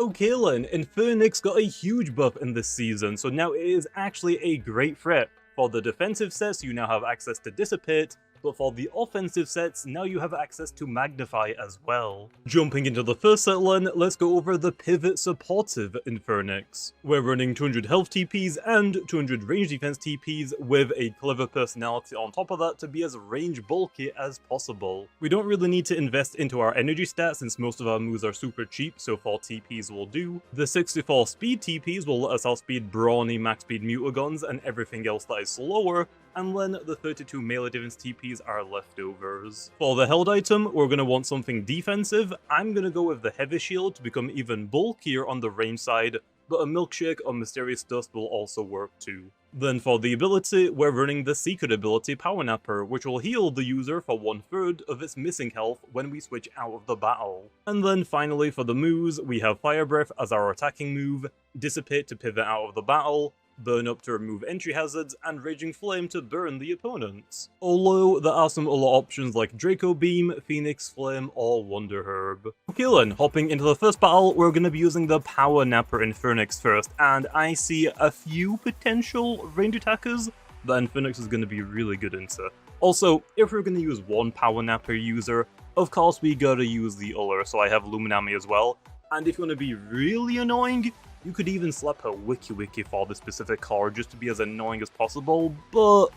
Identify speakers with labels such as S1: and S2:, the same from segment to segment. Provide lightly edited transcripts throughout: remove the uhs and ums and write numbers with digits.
S1: Okay then, Infernix got a huge buff in this season, so now it is actually a great threat. For the defensive sets, you now have access to Dissipate, but for the offensive sets, now you have access to Magnify as well. Jumping into the first set then, let's go over the Pivot Supportive Infernix. We're running 200 health TPs and 200 range defense TPs with a clever personality on top of that to be as range bulky as possible. We don't really need to invest into our energy stats since most of our moves are super cheap, so 4 TPs will do. The 64 speed TPs will let us outspeed Brawny, max speed Mutagons and everything else that is slower, and then the 32 melee defense TPs are leftovers. For the held item, we're going to want something defensive. I'm going to go with the heavy shield to become even bulkier on the range side, but a milkshake or mysterious dust will also work too. Then for the ability, we're running the secret ability Power Napper, which will heal the user for 1/3 of its missing health when we switch out of the battle. And then finally for the moves, we have Fire Breath as our attacking move, Dissipate to pivot out of the battle, Burn Up to remove entry hazards, and Raging Flame to burn the opponents. Although there are some other options like Draco Beam, Phoenix Flame, or Wonder Herb. Okay then, hopping into the first battle, we're going to be using the Power Napper Infernix first, and I see a few potential range attackers that Infernix is going to be really good into. Also, if we're going to use one Power Napper user, of course we gotta use the other, so I have Luminami as well, and if you want to be really annoying, you could even slap a wiki for this specific card just to be as annoying as possible, but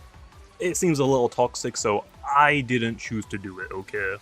S1: it seems a little toxic, so I didn't choose to do it, okay?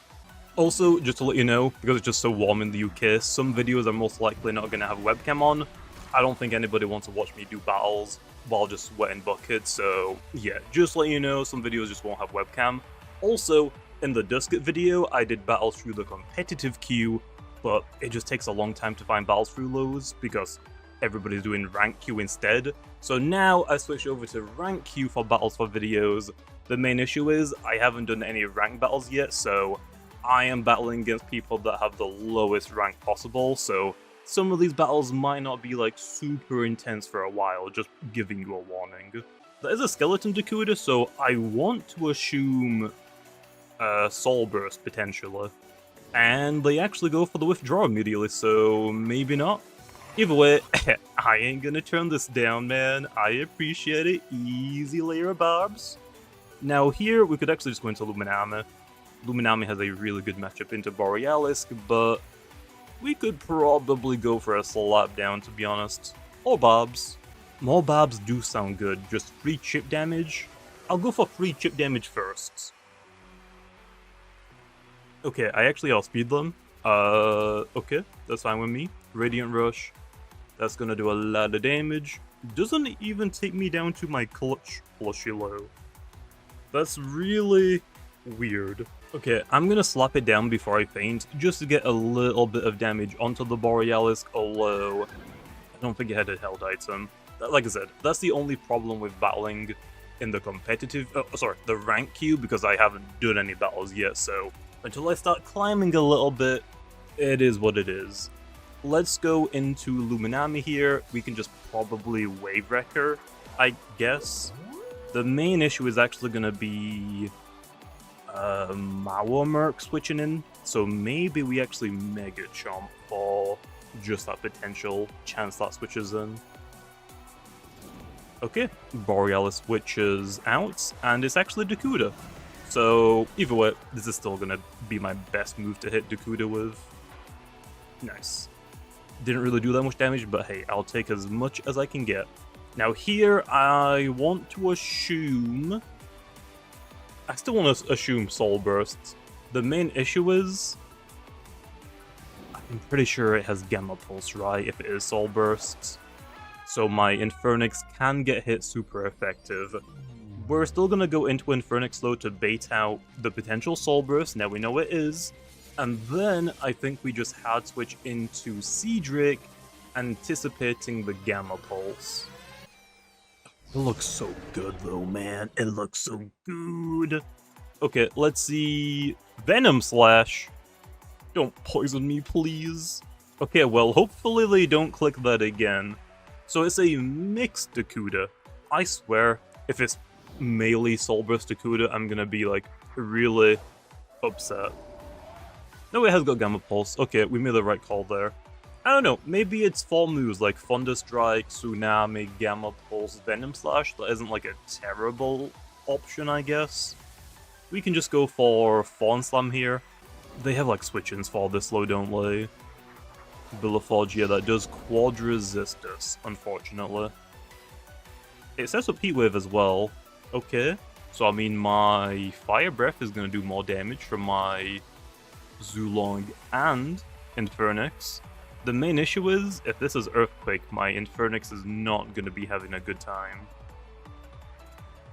S1: Also, just to let you know, because it's just so warm in the UK, some videos are most likely not going to have webcam on. I don't think anybody wants to watch me do battles while just sweating buckets, so yeah, just let you know, some videos just won't have webcam. Also, in the Dusket video, I did battles through the competitive queue, but it just takes a long time to find battles through those because everybody's doing rank queue instead. So now I switched over to rank queue for battles for videos. The main issue is I haven't done any rank battles yet, so I am battling against people that have the lowest rank possible, so some of these battles might not be like super intense for a while, just giving you a warning. There is a skeleton Dakuda, so I want to assume Soul Burst potentially. And they actually go for the withdraw immediately, so maybe not. Either way, I ain't gonna turn this down, man. I appreciate it. Easy layer of barbs. Now here, we could actually just go into Luminami. Luminami has a really good matchup into Borealis, but we could probably go for a slap down, to be honest. Or barbs. More barbs do sound good, just free chip damage. I'll go for free chip damage first. Okay, I actually outspeed them. Okay, that's fine with me. Radiant Rush. That's gonna do a lot of damage. Doesn't even take me down to my clutch plushy low. That's really weird. Okay, I'm gonna slap it down before I faint, just to get a little bit of damage onto the Borealis, although I don't think it had a held item. Like I said, that's the only problem with battling in the competitive, the rank queue, because I haven't done any battles yet, so until I start climbing a little bit, it is what it is. Let's go into Luminami here. We can just probably Wave Wrecker, I guess. The main issue is actually going to be Mawa Merc switching in, so maybe we actually Mega Chomp for just that potential chance that switches in. Okay, Borealis switches out, and it's actually Dakuda. So, either way, this is still gonna be my best move to hit Dakuda with. Nice. Didn't really do that much damage, but hey, I'll take as much as I can get. Now here, I want to assume... I still want to assume Soul Bursts. The main issue is... I'm pretty sure it has Gamma Pulse, right, if it is Soul Bursts. So my Infernix can get hit super effective. We're still going to go into Infernix though to bait out the potential Soul Burst, now we know it is. And then I think we just hard switch into Cedric, anticipating the Gamma Pulse. It looks so good though, man. It looks so good. Okay, let's see... Venom Slash. Don't poison me, please. Okay, well, hopefully they don't click that again. So it's a mixed Dakuda. I swear, if it's melee Soul Burst Dakuda, I'm gonna be, like, really upset. No, it has got Gamma Pulse. Okay, we made the right call there. I don't know, maybe it's fall moves like Thunder Strike, Tsunami, Gamma Pulse, Venom Slash. That isn't like a terrible option, I guess. We can just go for Fawn Slam here. They have like switch-ins for this low, don't they? Billaforge, yeah, that does quad resist us, unfortunately. It sets up Heat Wave as well. Okay. So, I mean, my Fire Breath is going to do more damage from my Zulong and Infernix. The main issue is, if this is Earthquake, my Infernix is not going to be having a good time.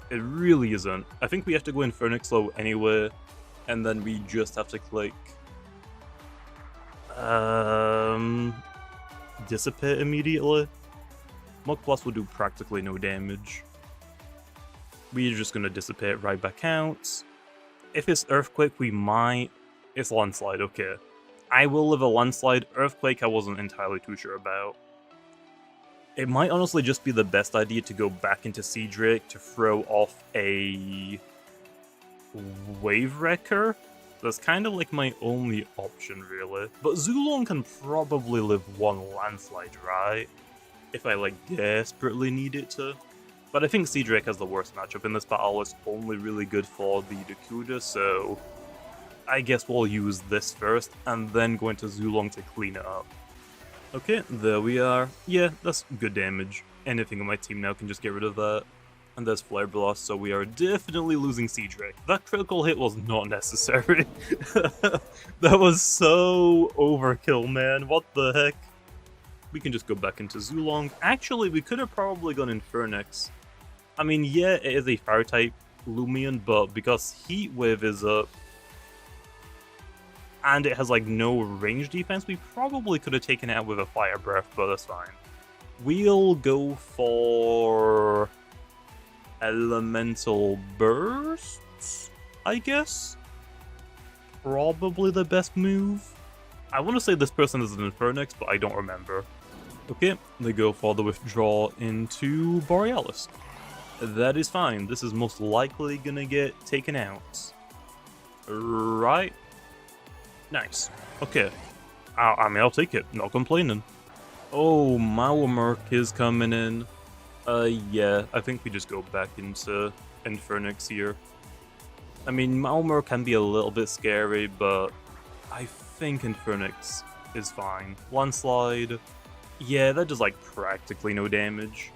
S1: It really isn't. I think we have to go Infernix low anyway, and then we just have to click Dissipate immediately. Mug Plus will do practically no damage. We're just gonna Dissipate right back out. If it's Earthquake, we might... It's Landslide, okay. I will live a Landslide. Earthquake I wasn't entirely too sure about. It might honestly just be the best idea to go back into Sea Drake to throw off a Wave Wrecker. That's kind of like my only option, really. But Zulong can probably live one Landslide, right? If I, like, desperately need it to. But I think Sea Drake has the worst matchup in this battle. It's only really good for the Dakuda, so I guess we'll use this first, and then go into Zulong to clean it up. Okay, there we are. Yeah, that's good damage. Anything on my team now can just get rid of that. And there's Flare Blast, so we are definitely losing Sea Drake. That critical hit was not necessary. That was so overkill, man. What the heck? We can just go back into Zulong. Actually, we could have probably gone Infernix. I mean, yeah, it is a Fire-type Loomian, but because Heat Wave is up, and it has, like, no range defense, we probably could have taken it out with a Fire Breath, but that's fine. We'll go for Elemental Bursts, I guess? Probably the best move. I want to say this person is an Infernix, but I don't remember. Okay, they go for the withdrawal into Borealis. That is fine. This is most likely gonna get taken out. Right? Nice. Okay. I mean, I'll take it. Not complaining. Oh, Mauermerk is coming in. Yeah, I think we just go back into Infernix here. I mean, Mauermerk can be a little bit scary, but I think Infernix is fine. Landslide. Yeah, that does, like, practically no damage.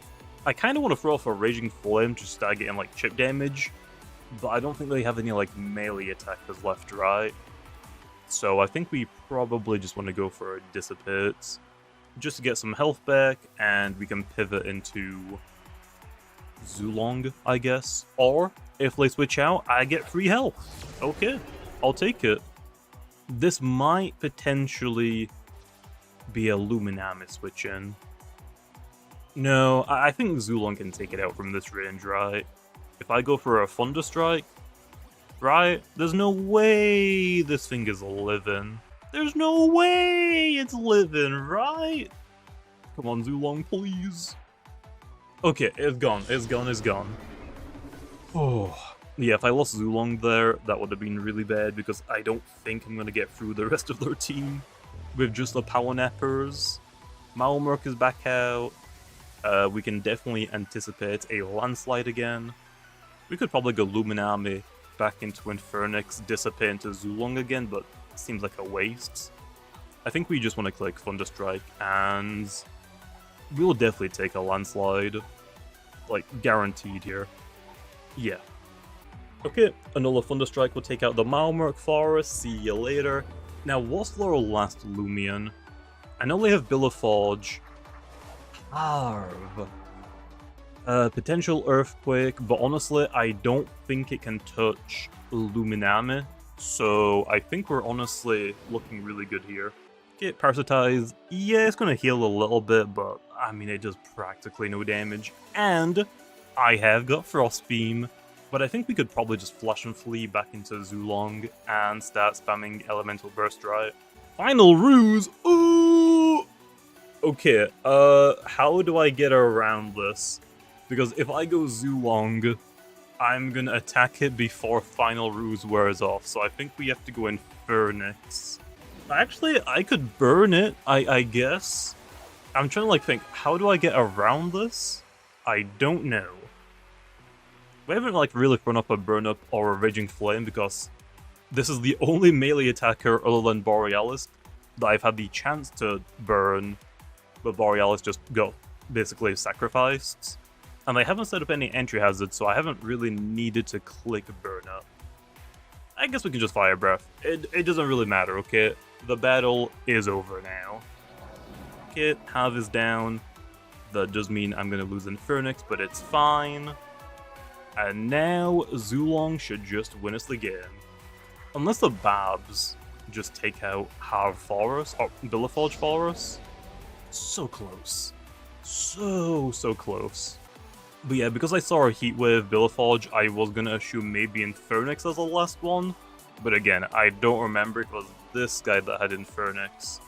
S1: I kind of want to throw off a Raging Flame to start getting, like, chip damage, but I don't think they have any, like, melee attackers left, right? So I think we probably just want to go for a Dissipate, just to get some health back, and we can pivot into Zulong, I guess. Or, if they switch out, I get free health. Okay, I'll take it. This might potentially be a Luminami switch in. No, I think Zulong can take it out from this range, right? If I go for a Thunder Strike, right? There's no way this thing is living. There's no way it's living, right? Come on, Zulong, please. Okay, it's gone, it's gone, it's gone. Oh, yeah, if I lost Zulong there, that would have been really bad, because I don't think I'm going to get through the rest of their team with just the Power Nappers. Mauermerk is back out. We can definitely anticipate a Landslide again. We could probably go Luminami back into Infernix, Dissipate into Zulong again, but it seems like a waste. I think we just want to click Thunder Strike, and we'll definitely take a Landslide. Like, guaranteed here. Yeah. Okay, another Thunder Strike will take out the Mauermerk for us. See you later. Now, what's their last Loomian? I know they have Billaforge. Harv. Potential Earthquake, but honestly, I don't think it can touch Luminami. So I think we're honestly looking really good here. Okay, Parasitize. Yeah, it's gonna heal a little bit, but I mean, it does practically no damage. And I have got Frost Beam, but I think we could probably just Flash and Flee back into Zulong and start spamming Elemental Burst, right? Final Ruse! Ooh! Okay, how do I get around this? Because if I go Zulong, I'm gonna attack it before Final Ruse wears off, so I think we have to go Infernix. Actually, I could burn it, I guess. I'm trying to like think, how do I get around this? I don't know. We haven't like really thrown up a burn up or a raging flame because this is the only melee attacker other than Borealis that I've had the chance to burn, but Borealis just got basically sacrificed. And I haven't set up any entry hazards, so I haven't really needed to click burn up. I guess we can just fire breath. It doesn't really matter, okay? The battle is over now. Okay, Hav is down. That does mean I'm gonna lose Infernix, but it's fine. And now Zulong should just win us the game. Unless the Babs just take out Hav for us, or Billaforge for us. So close. So close. But yeah, because I saw a Heatwave Billaforge, I was gonna assume maybe Infernix as the last one. But again, I don't remember if it was this guy that had Infernix,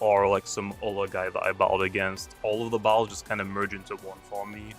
S1: or like some other guy that I battled against. All of the battles just kind of merge into one for me.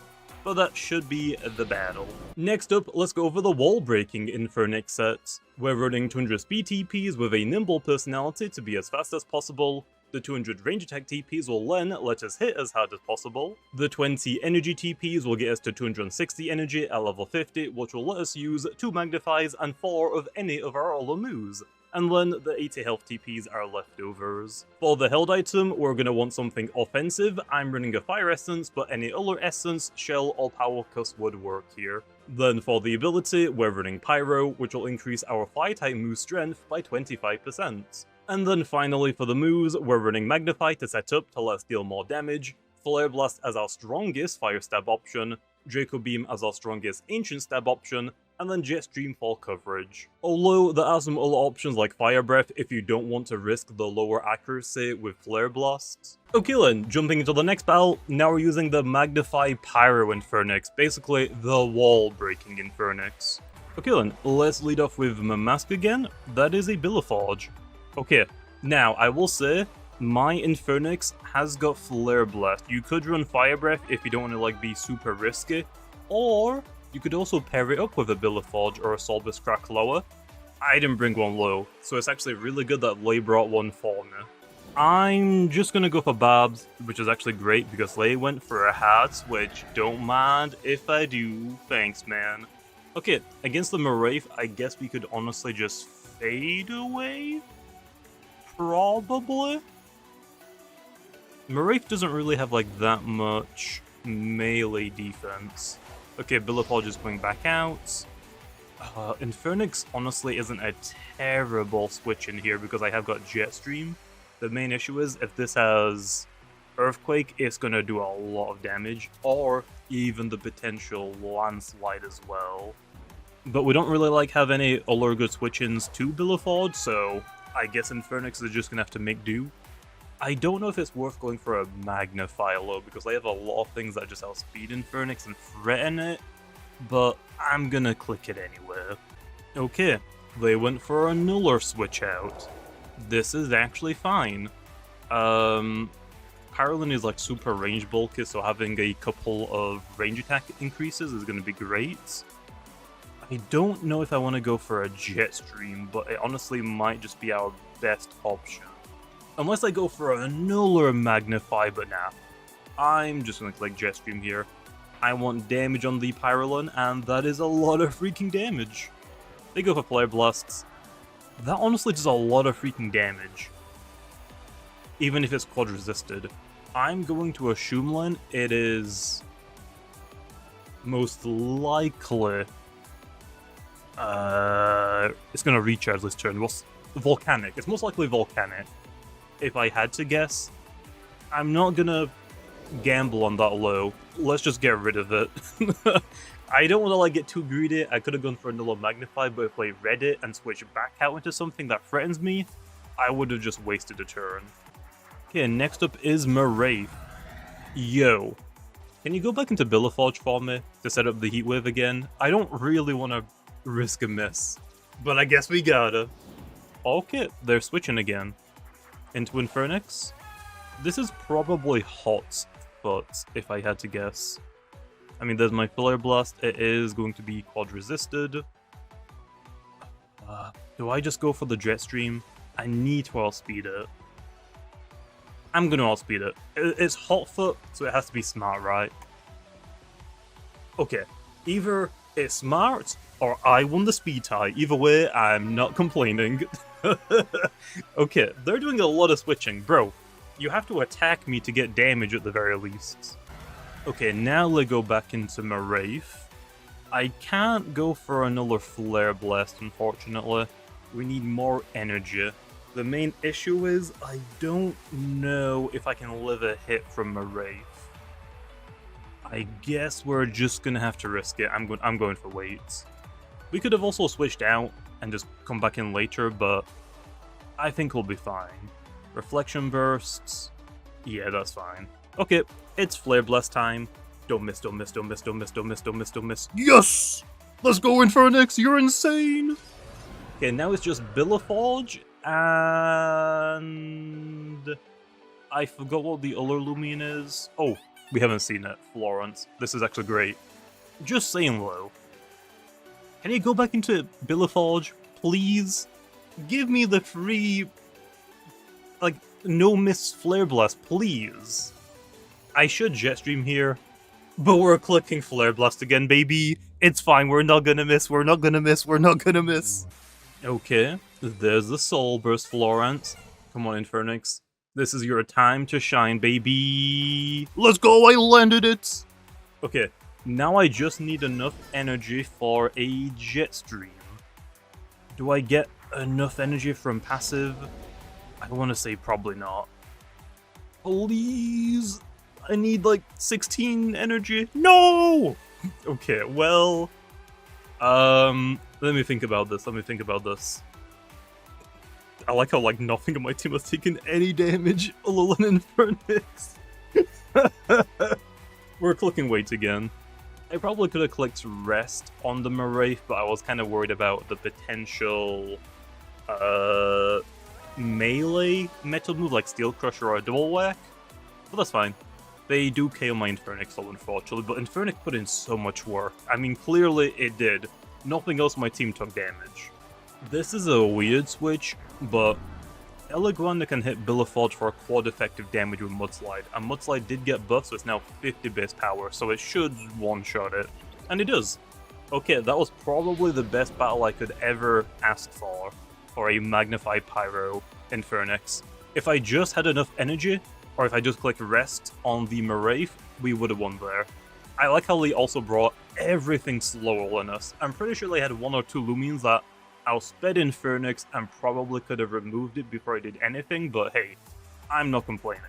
S1: But that should be the battle. Next up, let's go over the wall-breaking Infernix set. We're running 200 speed TPs with a nimble personality to be as fast as possible. The 200 range attack TPs will then let us hit as hard as possible. The 20 energy TPs will get us to 260 energy at level 50, which will let us use 2 magnifies and 4 of any of our other moves. And then the 80 health TPs are leftovers. For the held item, we're going to want something offensive. I'm running a fire essence, but any other essence, shell, or power cust would work here. Then for the ability, we're running Pyro, which will increase our fire type move strength by 25%. And then finally for the moves, we're running Magnify to set up to let us deal more damage, Flare Blast as our strongest fire stab option, Draco Beam as our strongest ancient stab option, and then Jet Stream for coverage. Although there are some other options like Fire Breath if you don't want to risk the lower accuracy with Flare Blasts. Okay then, jumping into the next battle, now we're using the Magnify Pyro Infernix, basically the wall-breaking Infernix. Okay then, let's lead off with Mamask again. That is a Billaforge. Okay, now I will say, my Infernix has got Flare Blast. You could run Fire Breath if you don't want to like be super risky, or you could also pair it up with a Billaforge or a Solbus Crack Lower. I didn't bring one low, so it's actually really good that Lay brought one for me. I'm just gonna go for Babs, which is actually great because Lay went for a hat, which don't mind if I do, thanks man. Okay, against the Maraith, I guess we could honestly just fade away? Probably? Maraith doesn't really have like that much melee defense. Okay, Billaforge is going back out. Infernix honestly isn't a terrible switch in here because I have got Jetstream. The main issue is if this has Earthquake, it's gonna do a lot of damage, or even the potential Landslide as well. But we don't really like have any other good switch-ins to Billaforge, so I guess Infernix is just gonna have to make do. I don't know if it's worth going for a Magnify low because they have a lot of things that just outspeed Infernix and threaten it, but I'm gonna click it anyway. Okay, they went for another switch out. This is actually fine. Pyrolin is like super range bulky, so having a couple of range attack increases is gonna be great. I don't know if I want to go for a Jetstream, but it honestly might just be our best option. Unless I go for another Magnify, but nah. I'm just going to click Jetstream here. I want damage on the Pyrolin, and that is a lot of freaking damage. They go for Flare Blasts. That honestly does a lot of freaking damage. Even if it's quad resisted. I'm going to assume then it is most likely it's gonna recharge this turn. What's Volcanic? It's most likely Volcanic. If I had to guess, I'm not gonna gamble on that low. Let's just get rid of it. I don't want to like get too greedy. I could have gone for another Magnify, but if I read it and switch back out into something that threatens me, I would have just wasted a turn. Okay, next up is Maraith. Yo, can you go back into Billaforge for me to set up the Heatwave again? I don't really want to risk a miss, but I guess we gotta. Okay, they're switching again. Into Infernix. This is probably Hotfoot, if I had to guess. I mean, there's my Flare Blast. It is going to be quad resisted. Do I just go for the Jetstream? I need to outspeed it. I'm gonna outspeed it. It's Hotfoot, so it has to be smart, right? Okay, either it's smart or I won the speed tie. Either way, I'm not complaining. Okay, they're doing a lot of switching. Bro, you have to attack me to get damage at the very least. Okay, now let's go back into my Wraith. I can't go for another Flare Blast, unfortunately. We need more energy. The main issue is I don't know if I can live a hit from my Wraith. I guess we're just gonna have to risk it. I'm going for weights. We could have also switched out and just come back in later, but I think we'll be fine. Reflection bursts. Yeah, that's fine. Okay, it's Flare Blast time. Don't miss, don't miss, don't miss, don't miss, don't miss, don't miss, don't miss. Yes! Let's go, Infernix, you're insane! Okay, now it's just Forge and I forgot what the other Loomian is. Oh, we haven't seen it. Florence. This is actually great. Just saying though. Can you go back into Forge, please? Give me the free, like, no miss Flare Blast, please. I should Jetstream here, but we're clicking Flare Blast again, baby. It's fine, we're not gonna miss, we're not gonna miss, we're not gonna miss. Okay, there's the Soul Burst Florence. Come on, Infernix. This is your time to shine, baby. Let's go, I landed it! Okay, now I just need enough energy for a Jetstream. Do I get enough energy from passive? I want to say probably not. Please! I need like 16 energy. No! Okay, well... let me think about this, I like how like nothing in my team has taken any damage other than Infernix. We're clicking weight again. I probably could have clicked rest on the Wraith, but I was kind of worried about the potential melee metal move like Steel Crusher or a Double Whack. But that's fine. They do KO my Infernix though, unfortunately, but Infernix put in so much work. I mean, clearly it did. Nothing else my team took damage. This is a weird switch, but Elegranda can hit Forge for a quad effective damage with Mudslide, and Mudslide did get buffed, so it's now 50 base power, so it should one-shot it. And it does. Okay, that was probably the best battle I could ever ask for a Magnified Pyro Infernix. If I just had enough energy, or if I just clicked rest on the Wraith, we would have won there. I like how they also brought everything slower than us. I'm pretty sure they had one or two Loomians that outsped Infernix and probably could have removed it before I did anything, but hey, I'm not complaining.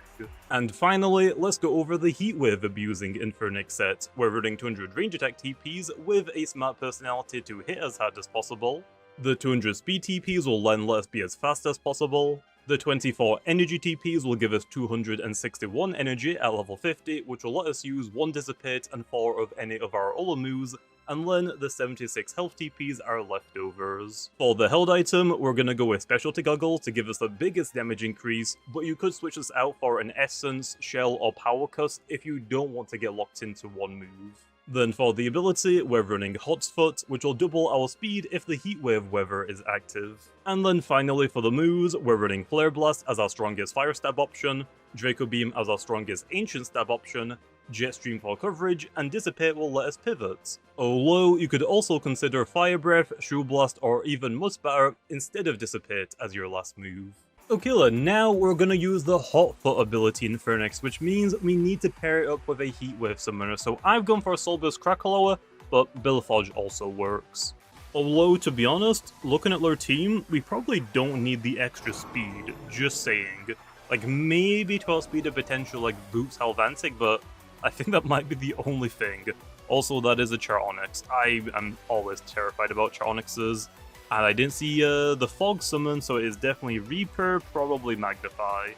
S1: And finally, let's go over the Heatwave abusing Infernix set. We're running 200 range attack TPs with a smart personality to hit as hard as possible. The 200 speed TPs will then let us be as fast as possible. The 24 energy TPs will give us 261 energy at level 50, which will let us use 1 Dissipate and 4 of any of our other moves, and then the 76 health TPs are leftovers. For the held item, we're gonna go with Specialty Goggle to give us the biggest damage increase, but you could switch this out for an Essence, Shell, or Power Cuss if you don't want to get locked into one move. Then for the ability, we're running Hotfoot, which will double our speed if the Heatwave weather is active. And then finally for the moves, we're running Flare Blast as our strongest Fire Stab option, Draco Beam as our strongest Ancient Stab option, Jetstream for coverage, and Dissipate will let us pivot. Although you could also consider Fire Breath, Shrew Blast, or even Mud Spatter instead of Dissipate as your last move. Okay, now we're gonna use the Hotfoot ability in Infernix, which means we need to pair it up with a Heatwave summoner, so I've gone for Soulburst Krakaloa, but Forge also works. Although, to be honest, looking at their team, we probably don't need the extra speed, just saying. Like, maybe to outspeed a potential, like, Boots Halvantic, but I think that might be the only thing. Also, that is a Charonix. I am always terrified about Charonixes. And I didn't see the Fog summon, so it is definitely Reaper, probably Magnify.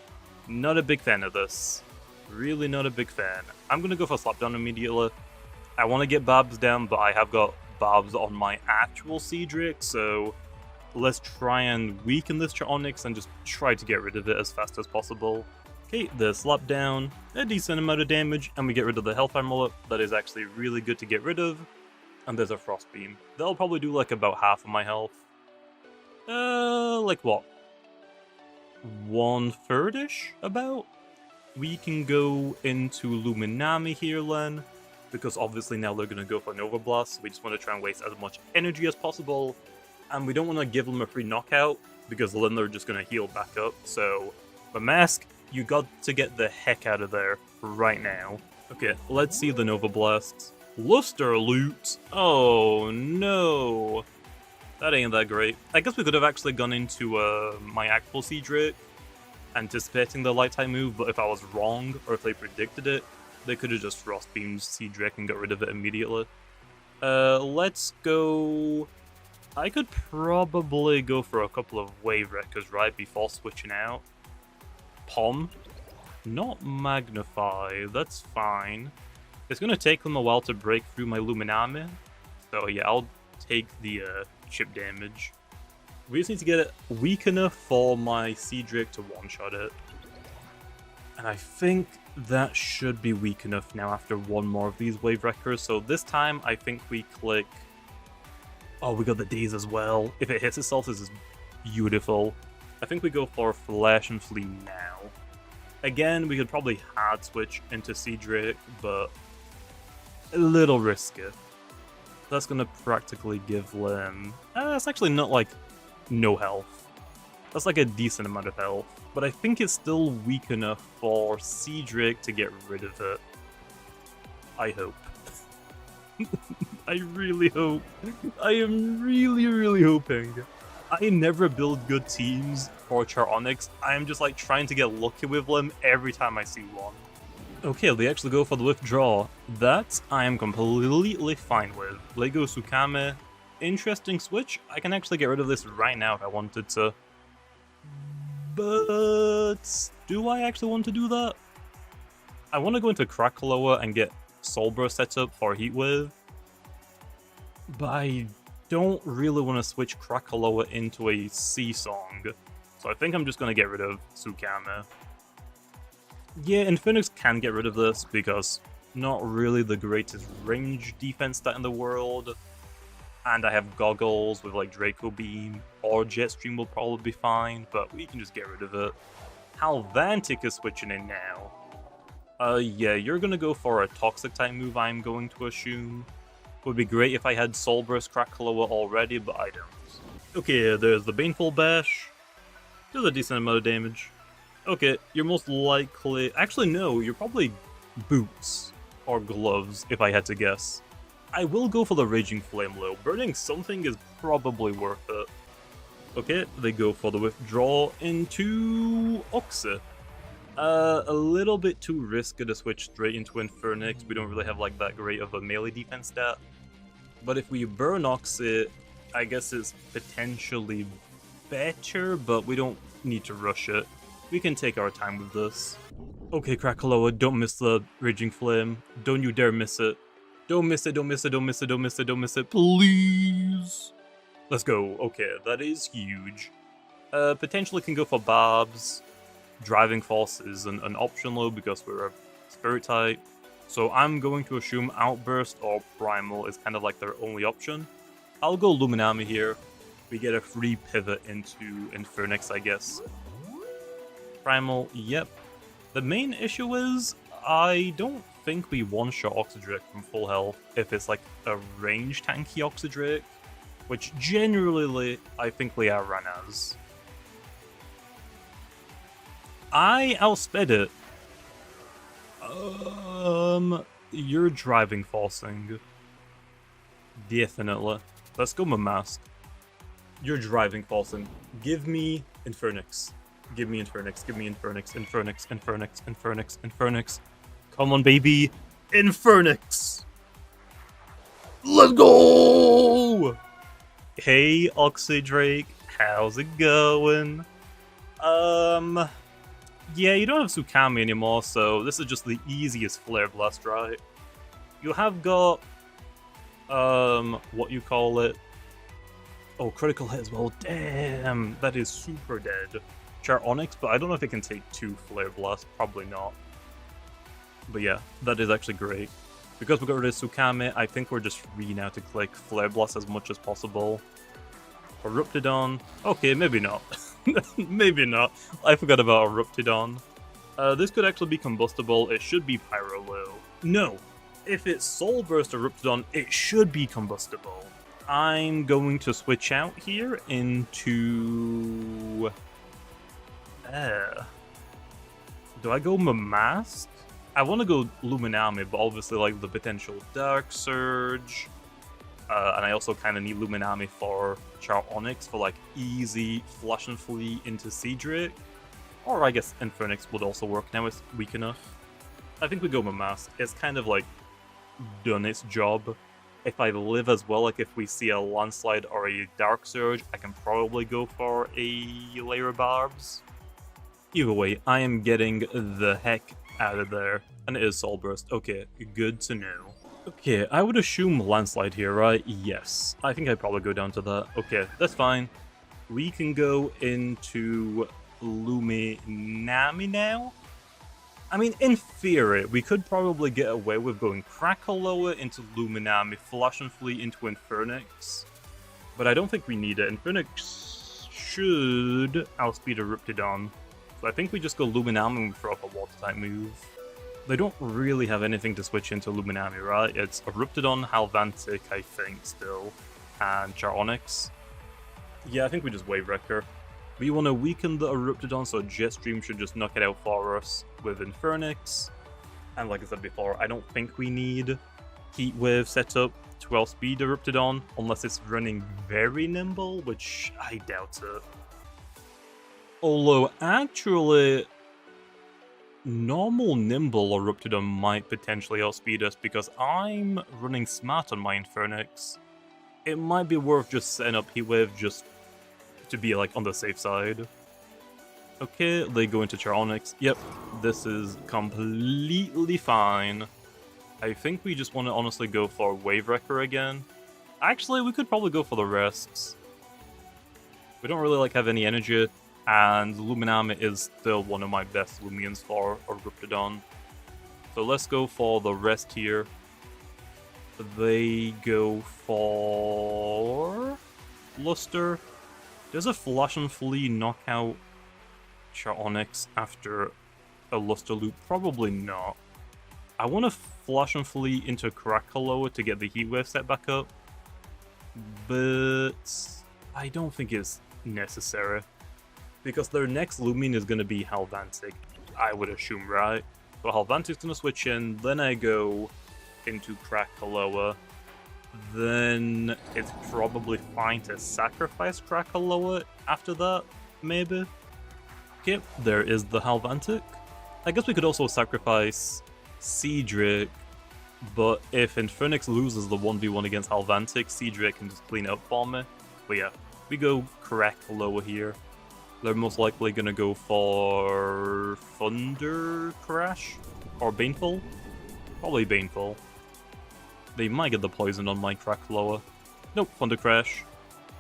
S1: Not a big fan of this. Really not a big fan. I'm going to go for Slapdown immediately. I want to get Babs down, but I have got Babs on my actual Cedric, so let's try and weaken this Charonix and just try to get rid of it as fast as possible. Okay, the Slapdown, a decent amount of damage, and we get rid of the Health Amulet. That is actually really good to get rid of. And there's a Frost Beam. That'll probably do like about half of my health. Like what? 1/3-ish about. We can go into Luminami here then, because obviously now they're going to go for Nova Blast, so we just want to try and waste as much energy as possible, and we don't want to give them a free knockout, because then they're just going to heal back up, so the Mask, you got to get the heck out of there right now. Okay, let's see the Nova Blasts. Luster Loot! Oh no! That ain't that great. I guess we could have actually gone into my actual Sea Drake, anticipating the light type move, but if I was wrong, or if they predicted it, they could have just Frost Beamed Sea Drake and got rid of it immediately. Let's go... I could probably go for a couple of Wave Wreckers right before switching out. Pom. Not Magnify, that's fine. It's going to take them a while to break through my Luminami, so yeah, I'll take the chip damage. We just need to get it weak enough for my Sea Drake to one-shot it. And I think that should be weak enough now after one more of these Wave Wreckers. So this time, I think we click... Oh, we got the D's as well. If it hits itself, this is beautiful. I think we go for Flash and Flee now. Again, we could probably hard switch into Sea Drake, but a little risky. That's going to practically give them... that's actually not like no health. That's like a decent amount of health. But I think it's still weak enough for Sea Drake to get rid of it. I hope. I really hope. I am really hoping. I never build good teams for Charonyx. I am just like trying to get lucky with them every time I see one. Okay, they actually go for the withdraw. That I am completely fine with. Lego Sukame. Interesting switch. I can actually get rid of this right now if I wanted to. But do I actually want to do that? I want to go into Krakaloa and get Soul Burst set up for Heat Wave. But I don't really want to switch Krakaloa into a Sea Song. So I think I'm just going to get rid of Sukame. Yeah, Infernix can get rid of this because not really the greatest range defense stat in the world. And I have Goggles with like Draco Beam or Jetstream will probably be fine, but we can just get rid of it. Halvantic is switching in now. Yeah, you're gonna go for a Toxic type move, I'm going to assume. Would be great if I had Soul Burst Krakaloa already, but I don't. Okay, there's the Baneful Bash. Does a decent amount of damage. Okay, you're most likely... Actually, no, you're probably Boots or Gloves, if I had to guess. I will go for the Raging Flame though. Burning something is probably worth it. Okay, they go for the withdraw into Oxy. A little bit too risky to switch straight into Infernix. We don't really have like that great of a melee defense stat. But if we burn Oxy, I guess it's potentially better, but we don't need to rush it. We can take our time with this. Okay, Krakaloa, don't miss the Raging Flame. Don't you dare miss it. Don't miss it, don't miss it, don't miss it, don't miss it, don't miss it, please! Let's go. Okay, that is huge. Potentially can go for Barbs. Driving Force is an option though because we're a Spirit type. So I'm going to assume Outburst or Primal is kind of like their only option. I'll go Luminami here. We get a free pivot into Infernix, I guess. Primal, yep. The main issue is, I don't think we one-shot Oxydrake from full health if it's like a range tanky Oxydrake, which generally I think we are run as. I outsped it. You're driving forcing. Definitely. Let's go Mask. You're driving forcing. Give me Infernix. Give me Infernix. Give me Infernix. Infernix. Infernix. Infernix. Infernix. Come on, baby. Infernix. Let's go! Hey, Oxydrake. How's it going? Yeah, you don't have Sukame anymore, so this is just the easiest Flare Blast, right? You have got, what you call it? Oh, critical hit as well. Damn, that is super dead. Charonyx, but I don't know if it can take 2 Flare Blasts. Probably not. But yeah, that is actually great. Because we got rid of Sukame, I think we're just free now to click Flare Blast as much as possible. Eruptidon. Okay, maybe not. Maybe not. I forgot about Eruptidon. This could actually be combustible. It should be Pyro. No! If it's Soul Burst Eruptidon, it should be combustible. I'm going to switch out here into... Do I go Mamask? I want to go Luminami, but obviously like the potential Dark Surge. And I also kind of need Luminami for Charonyx for like easy Flash and Flee into Seadrake. Or I guess Infernix would also work now, it's weak enough. I think we go Mamask. It's kind of like done its job. If I live as well, like if we see a Landslide or a Dark Surge, I can probably go for a Layer of Barbs. Either way, I am getting the heck out of there. And it is Soul Burst. Okay, good to know. Okay, I would assume Landslide here, right? Yes. I think I'd probably go down to that. Okay, that's fine. We can go into Luminami now? I mean, in theory, we could probably get away with going Krakaloa into Luminami, Flash and Flee into Infernix. But I don't think we need it. Infernix should outspeed Eruptidon. So I think we just go Luminami and we throw up a Water-type move. They don't really have anything to switch into Luminami, right? It's Eruptidon, Halvantic, I think, still, and Charonyx. Yeah, I think we just Wave Wrecker. We want to weaken the Eruptidon, so Jetstream should just knock it out for us with Infernix. And like I said before, I don't think we need Heat Wave setup to outspeed Eruptidon, unless it's running very nimble, which I doubt it. Although, actually, normal nimble Eruptidon might potentially outspeed us because I'm running smart on my Infernix. It might be worth just setting up Heat Wave just to be like on the safe side. Okay, they go into Charonyx. Yep, this is completely fine. I think we just want to honestly go for Wave Wrecker again. Actually, we could probably go for the rests. We don't really like have any energy. And Luminami is still one of my best Loomians for Eruptidon. So let's go for the rest here. They go for Luster. Does a Flash and Flee knock out Charonyx after a Luster loop? Probably not. I want to Flash and Flee into Krakaloa to get the Heat Wave set back up. But I don't think it's necessary. Because their next Loomian is going to be Halvantic, I would assume, right? So Halvantic's going to switch in, then I go into Krakaloa. Then it's probably fine to sacrifice Krakaloa after that, maybe? Okay, there is the Halvantic. I guess we could also sacrifice Seadrake, but if Infernix loses the 1v1 against Halvantic, Seadrake can just clean it up for me. But yeah, we go Krakaloa here. They're most likely going to go for Thunder Crash? Or Baneful? Probably Baneful. They might get the poison on my Krakaloa. Nope, Thunder Crash.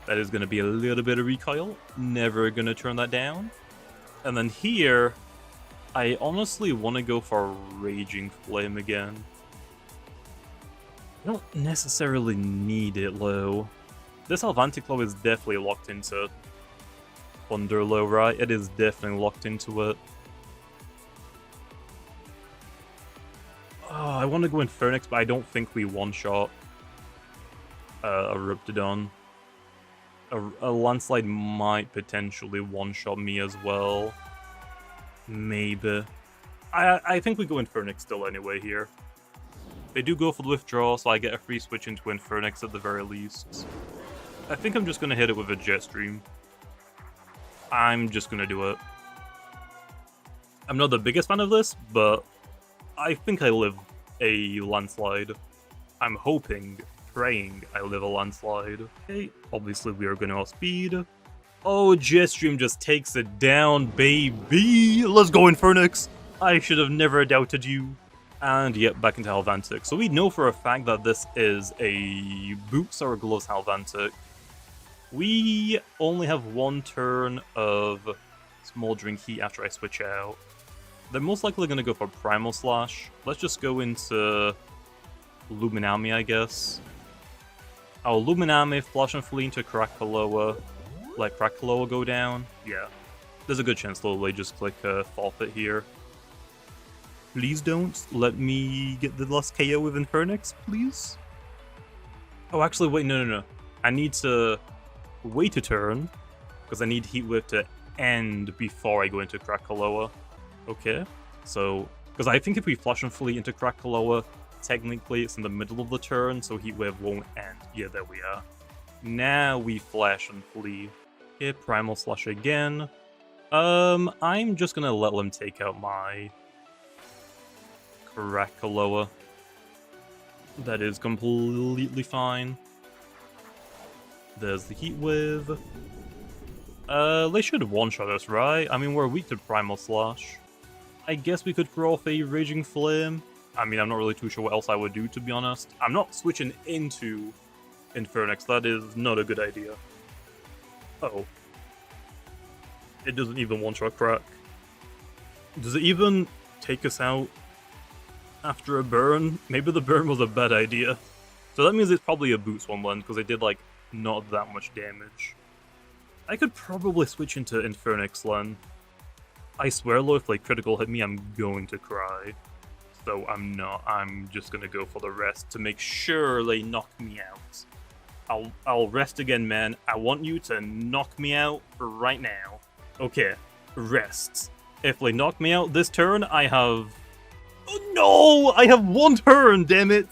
S1: That is going to be a little bit of recoil. Never going to turn that down. And then here, I honestly want to go for Raging Flame again. I don't necessarily need it, though. This Halvantic Low is definitely locked into Thunderlow, right? It is definitely locked into it. Oh, I want to go Infernix, but I don't think we one-shot Eruptidon. A Landslide might potentially one-shot me as well. Maybe. I think we go Infernix still anyway here. They do go for the withdraw, so I get a free switch into Infernix at the very least. I think I'm just going to hit it with a Jetstream. I'm just going to do it. I'm not the biggest fan of this, but I think I live a Landslide. I'm hoping, praying I live a Landslide. Okay, obviously we are going to outspeed. Oh, Jetstream just takes it down, baby! Let's go, Infernix! I should have never doubted you. And yep, back into Halvantic. So we know for a fact that this is a Boots or Gloves Halvantic. We only have one turn of Smoldering Heat after I switch out. They're most likely going to go for Primal Slash. Let's just go into Luminami, I guess. Oh, Luminami, Flash and Flee into Krakaloa. let Krakaloa go down. Yeah, there's a good chance they'll just click forfeit here. Please don't let me get the last KO with Infernix, please. Oh, actually, wait, no. I need to wait a turn, because I need Heatwave to end before I go into Krakaloa. Okay, so, because I think if we flash and flee into Krakaloa, technically it's in the middle of the turn, so Heatwave won't end. Yeah, there we are. Now we flash and flee. Okay, Primal Slash again. I'm just gonna let them take out my Krakaloa. That is completely fine. There's the Heat Wave. They should one-shot us, right? I mean, we're weak to Primal Slash. I guess we could throw off a Raging Flame. I mean, I'm not really too sure what else I would do, to be honest. I'm not switching into Infernix. That is not a good idea. Uh-oh. It doesn't even one-shot crack. Does it even take us out after a burn? Maybe the burn was a bad idea. So that means it's probably a Boots one then, because it did, like, not that much damage. I could probably switch into Infernix then. I swear, though, if like critical hit me, I'm going to cry. So I'm not. I'm just gonna go for the rest to make sure they knock me out. I'll rest again, man. I want you to knock me out right now. Okay, rest. If they knock me out this turn, I have... Oh no! I have one turn, damn it!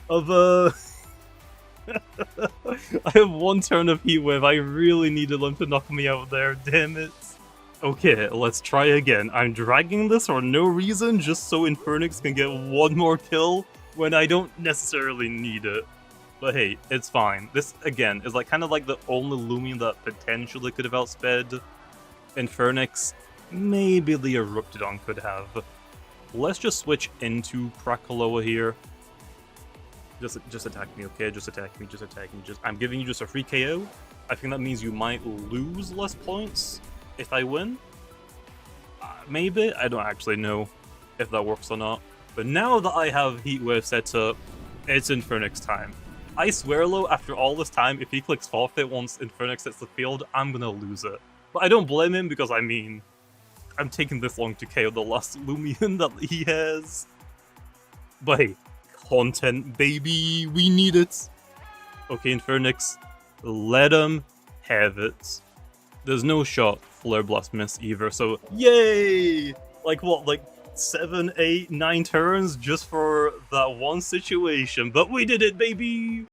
S1: Of I have one turn of Heatwave. I really needed them to knock me out there, damn it. Okay, let's try again. I'm dragging this for no reason, just so Infernix can get one more kill when I don't necessarily need it. But hey, it's fine. This, again, is like kind of like the only Loomian that potentially could have outsped Infernix. Maybe the Eruptidon could have. Let's just switch into Krakaloa here. Just attack me, okay? Just attack me, just attack me. I'm giving you just a free KO. I think that means you might lose less points if I win. Maybe? I don't actually know if that works or not. But now that I have Heatwave set up, it's Infernix time. I swear, though, after all this time, if he clicks forfeit once Infernix hits the field, I'm gonna lose it. But I don't blame him because, I mean, I'm taking this long to KO the last Loomian that he has. But hey, content, baby, we need it. Okay, Infernix, let him have it. There's no shot Flare Blast miss either, so yay! Like what, like 7, 8, 9 turns just for that one situation, but we did it, baby!